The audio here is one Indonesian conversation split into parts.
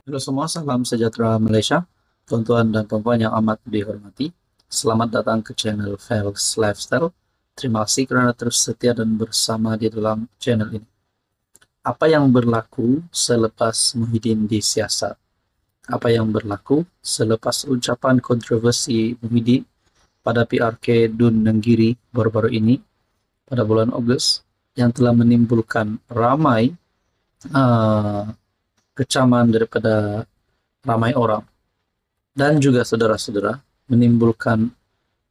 Halo semua, salam sejahtera Malaysia. Tuan-tuan dan puan yang amat dihormati, selamat datang ke channel Fels Lifestyle. Terima kasih karena terus setia dan bersama di dalam channel ini. Apa yang berlaku selepas Muhyiddin disiasat? Apa yang berlaku selepas ucapan kontroversi Muhyiddin pada PRK Dun Nenggiri baru-baru ini pada bulan Ogos yang telah menimbulkan ramai uh, kecaman daripada ramai orang dan juga saudara-saudara menimbulkan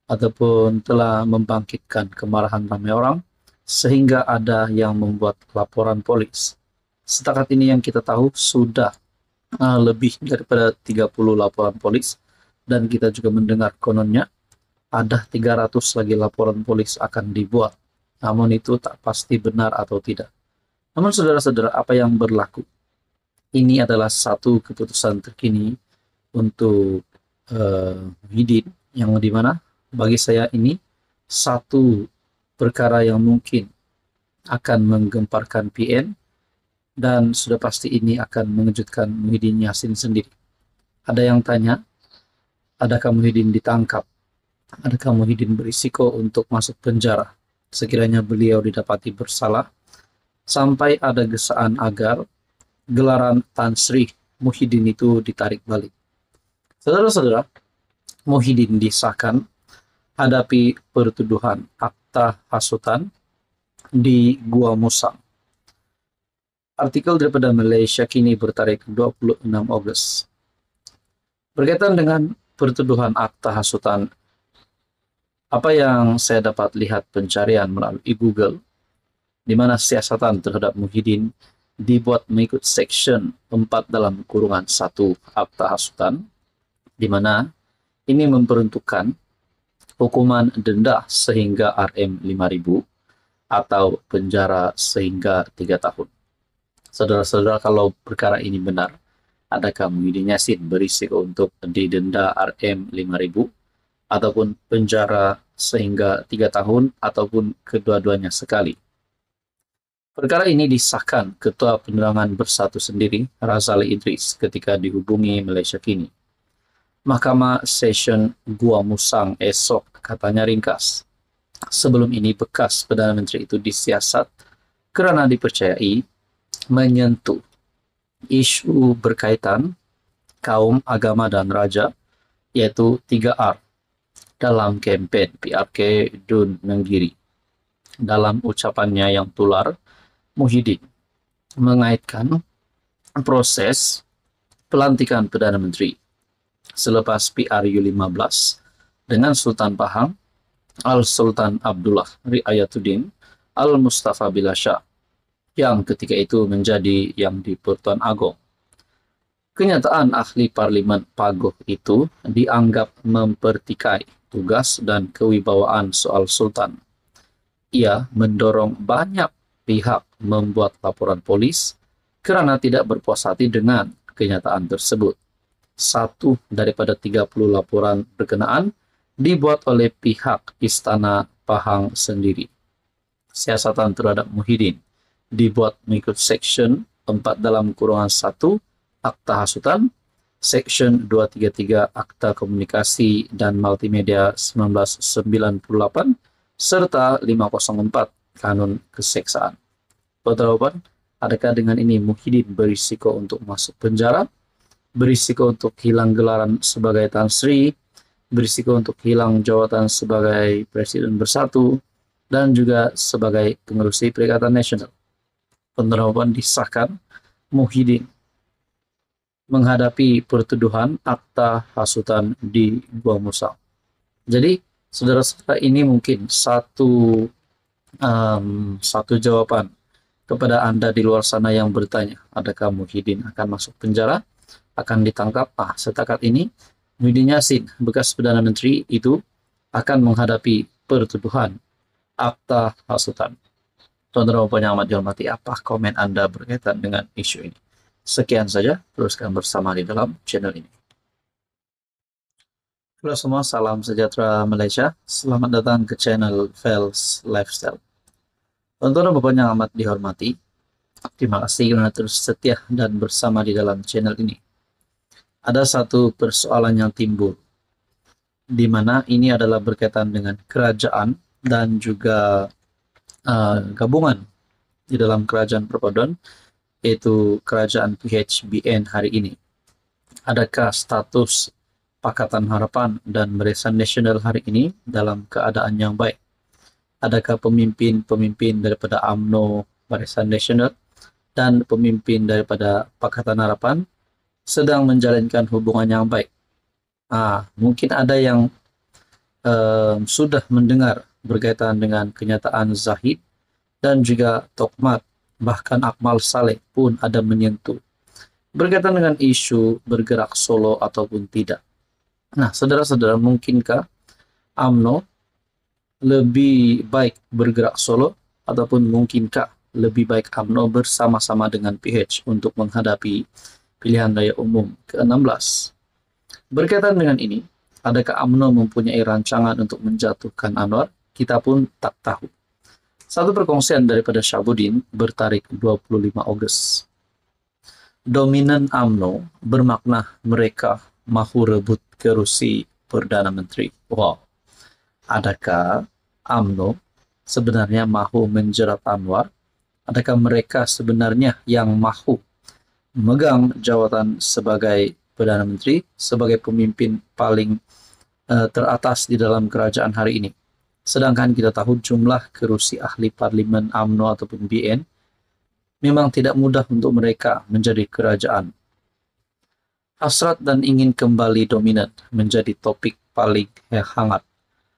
ataupun telah membangkitkan kemarahan ramai orang sehingga ada yang membuat laporan polis. Setakat ini yang kita tahu sudah lebih daripada 30 laporan polis dan kita juga mendengar kononnya ada 300 lagi laporan polis akan dibuat. Namun itu tak pasti benar atau tidak. Namun saudara-saudara, apa yang berlaku? Ini adalah satu keputusan terkini untuk Muhyiddin yang dimana bagi saya ini satu perkara yang mungkin akan menggemparkan PN dan sudah pasti ini akan mengejutkan Muhyiddin Yassin sendiri. Ada yang tanya, adakah Muhyiddin ditangkap? Adakah Muhyiddin berisiko untuk masuk penjara sekiranya beliau didapati bersalah? Sampai ada gesaan agar gelaran Tan Sri Muhyiddin itu ditarik balik. Saudara-saudara, Muhyiddin disahkan hadapi pertuduhan akta hasutan di Gua Musang. Artikel daripada Malaysia kini bertarik 26 Ogos. Berkaitan dengan pertuduhan akta hasutan, apa yang saya dapat lihat pencarian melalui Google, di mana siasatan terhadap Muhyiddin dibuat mengikut Section 4 dalam kurungan 1 akta hasutan, di mana ini memperuntukkan hukuman denda sehingga RM5.000 atau penjara sehingga 3 tahun. Saudara-saudara, kalau perkara ini benar, adakah Muhyiddin Yassin berisiko untuk didenda RM5.000 ataupun penjara sehingga 3 tahun ataupun kedua-duanya sekali? Perkara ini disahkan Ketua Penerangan Bersatu sendiri, Razali Idris, ketika dihubungi Malaysia Kini. Mahkamah Session Gua Musang esok, katanya ringkas. Sebelum ini bekas Perdana Menteri itu disiasat kerana dipercayai menyentuh isu berkaitan kaum, agama dan raja, iaitu 3R, dalam kempen PRK Dun Nenggiri. Dalam ucapannya yang tular, Muhyiddin mengaitkan proses pelantikan Perdana Menteri selepas PRU 15 dengan Sultan Pahang Al-Sultan Abdullah Riayatuddin Al-Mustafa Billah Shah yang ketika itu menjadi Yang di-Pertuan Agong. Kenyataan ahli Parlimen Pagoh itu dianggap mempertikai tugas dan kewibawaan soal Sultan. Ia mendorong banyak pihak membuat laporan polis kerana tidak berpuas hati dengan kenyataan tersebut. Satu daripada 30 laporan berkenaan dibuat oleh pihak Istana Pahang sendiri. Siasatan terhadap Muhyiddin dibuat mengikut Section 4 dalam kurungan 1 Akta Hasutan, Section 233 Akta Komunikasi dan Multimedia 1998, serta 504 Kanun Keseksaan. Pertanyaan, adakah dengan ini Muhyiddin berisiko untuk masuk penjara? Berisiko untuk hilang gelaran sebagai Tan Sri, berisiko untuk hilang jawatan sebagai Presiden Bersatu, dan juga sebagai pengerusi Perikatan Nasional. Penerapan disahkan Muhyiddin menghadapi pertuduhan akta hasutan di Gua Musang. Jadi, saudara-saudara, ini mungkin satu jawaban kepada Anda di luar sana yang bertanya, adakah Muhyiddin akan masuk penjara? Akan ditangkap? Setakat ini Muhyiddin Yassin, bekas Perdana Menteri itu akan menghadapi pertuduhan akta hasutan. Tuan-tuan yang amat dihormati, apa komen Anda berkaitan dengan isu ini? Sekian saja, teruskan bersama di dalam channel ini. Halo semua, salam sejahtera Malaysia. Selamat datang ke channel Fels Lifestyle. Tuan-tuan dan yang amat dihormati, terima kasih karena terus setia dan bersama di dalam channel ini. ada satu persoalan yang timbul, di mana ini adalah berkaitan dengan kerajaan dan juga gabungan di dalam kerajaan perpaduan, yaitu kerajaan PHBN hari ini. Adakah status Pakatan Harapan dan Barisan Nasional hari ini dalam keadaan yang baik? Adakah pemimpin-pemimpin daripada UMNO, Barisan Nasional, dan pemimpin daripada Pakatan Harapan sedang menjalankan hubungan yang baik? Mungkin ada yang sudah mendengar berkaitan dengan kenyataan Zahid dan juga Tokmat, bahkan Akmal Saleh pun ada menyentuh berkaitan dengan isu bergerak solo ataupun tidak. Nah, saudara-saudara, mungkinkah UMNO lebih baik bergerak solo ataupun mungkinkah lebih baik UMNO bersama-sama dengan PH untuk menghadapi pilihan raya umum ke-16? Berkaitan dengan ini, adakah UMNO mempunyai rancangan untuk menjatuhkan Anwar? Kita pun tak tahu. Satu perkongsian daripada Syahbudin bertarik 25 Ogos. Dominan UMNO bermakna mereka mahu rebut kerusi Perdana Menteri. Wow. Adakah UMNO sebenarnya mahu menjerat Anwar? Adakah mereka sebenarnya yang mahu memegang jawatan sebagai Perdana Menteri, sebagai pemimpin paling teratas di dalam kerajaan hari ini? Sedangkan kita tahu jumlah kerusi ahli parlimen UMNO ataupun BN memang tidak mudah untuk mereka menjadi kerajaan. Hasrat dan ingin kembali dominan menjadi topik paling hangat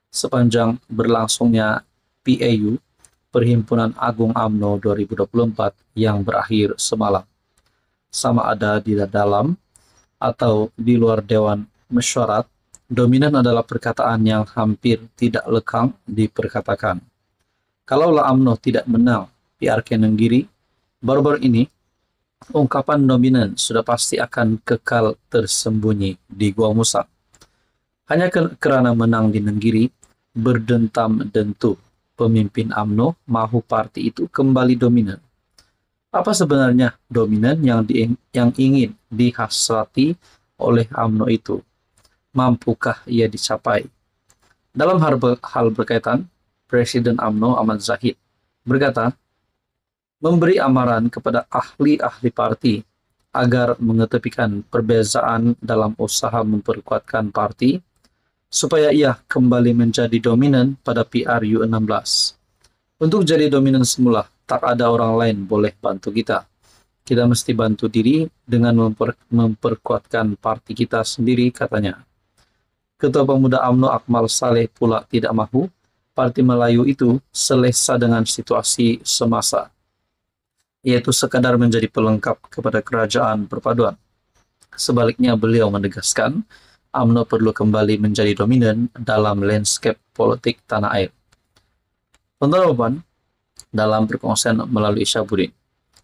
sepanjang berlangsungnya PAU, Perhimpunan Agung UMNO 2024, yang berakhir semalam. Sama ada di dalam atau di luar Dewan Mesyuarat, dominan adalah perkataan yang hampir tidak lekang diperkatakan. Kalaulah UMNO tidak menang PRK Nenggiri, baru-baru ini ungkapan dominan sudah pasti akan kekal tersembunyi di Gua Musang. Hanya kerana menang di Nenggiri, berdentam-dentuh pemimpin UMNO mahu parti itu kembali dominan. Apa sebenarnya dominan yang ingin dihasrati oleh UMNO itu? Mampukah ia dicapai? Dalam hal berkaitan, Presiden UMNO Ahmad Zahid berkata, memberi amaran kepada ahli-ahli parti agar mengetepikan perbezaan dalam usaha memperkuatkan parti supaya ia kembali menjadi dominan pada PRU 16. Untuk jadi dominan semula, tak ada orang lain boleh bantu kita. Kita mesti bantu diri dengan memperkuatkan parti kita sendiri, katanya. Ketua Pemuda UMNO Akmal Saleh pula tidak mahu Parti Melayu itu selesa dengan situasi semasa, yaitu sekadar menjadi pelengkap kepada kerajaan perpaduan. Sebaliknya, beliau menegaskan UMNO perlu kembali menjadi dominan dalam landscape politik tanah air. Teman-teman, dalam perkongsian melalui Syahbudin,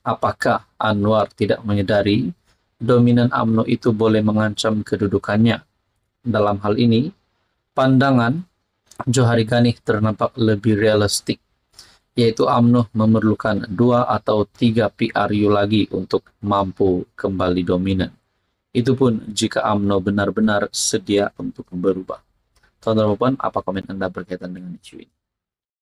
apakah Anwar tidak menyadari dominan UMNO itu boleh mengancam kedudukannya? Dalam hal ini, pandangan Johari Ganih ternampak lebih realistik, yaitu UMNO memerlukan 2 atau 3 PRU lagi untuk mampu kembali dominan. Itu pun jika UMNO benar-benar sedia untuk berubah. Teman-teman, apa komen Anda berkaitan dengan isu ini?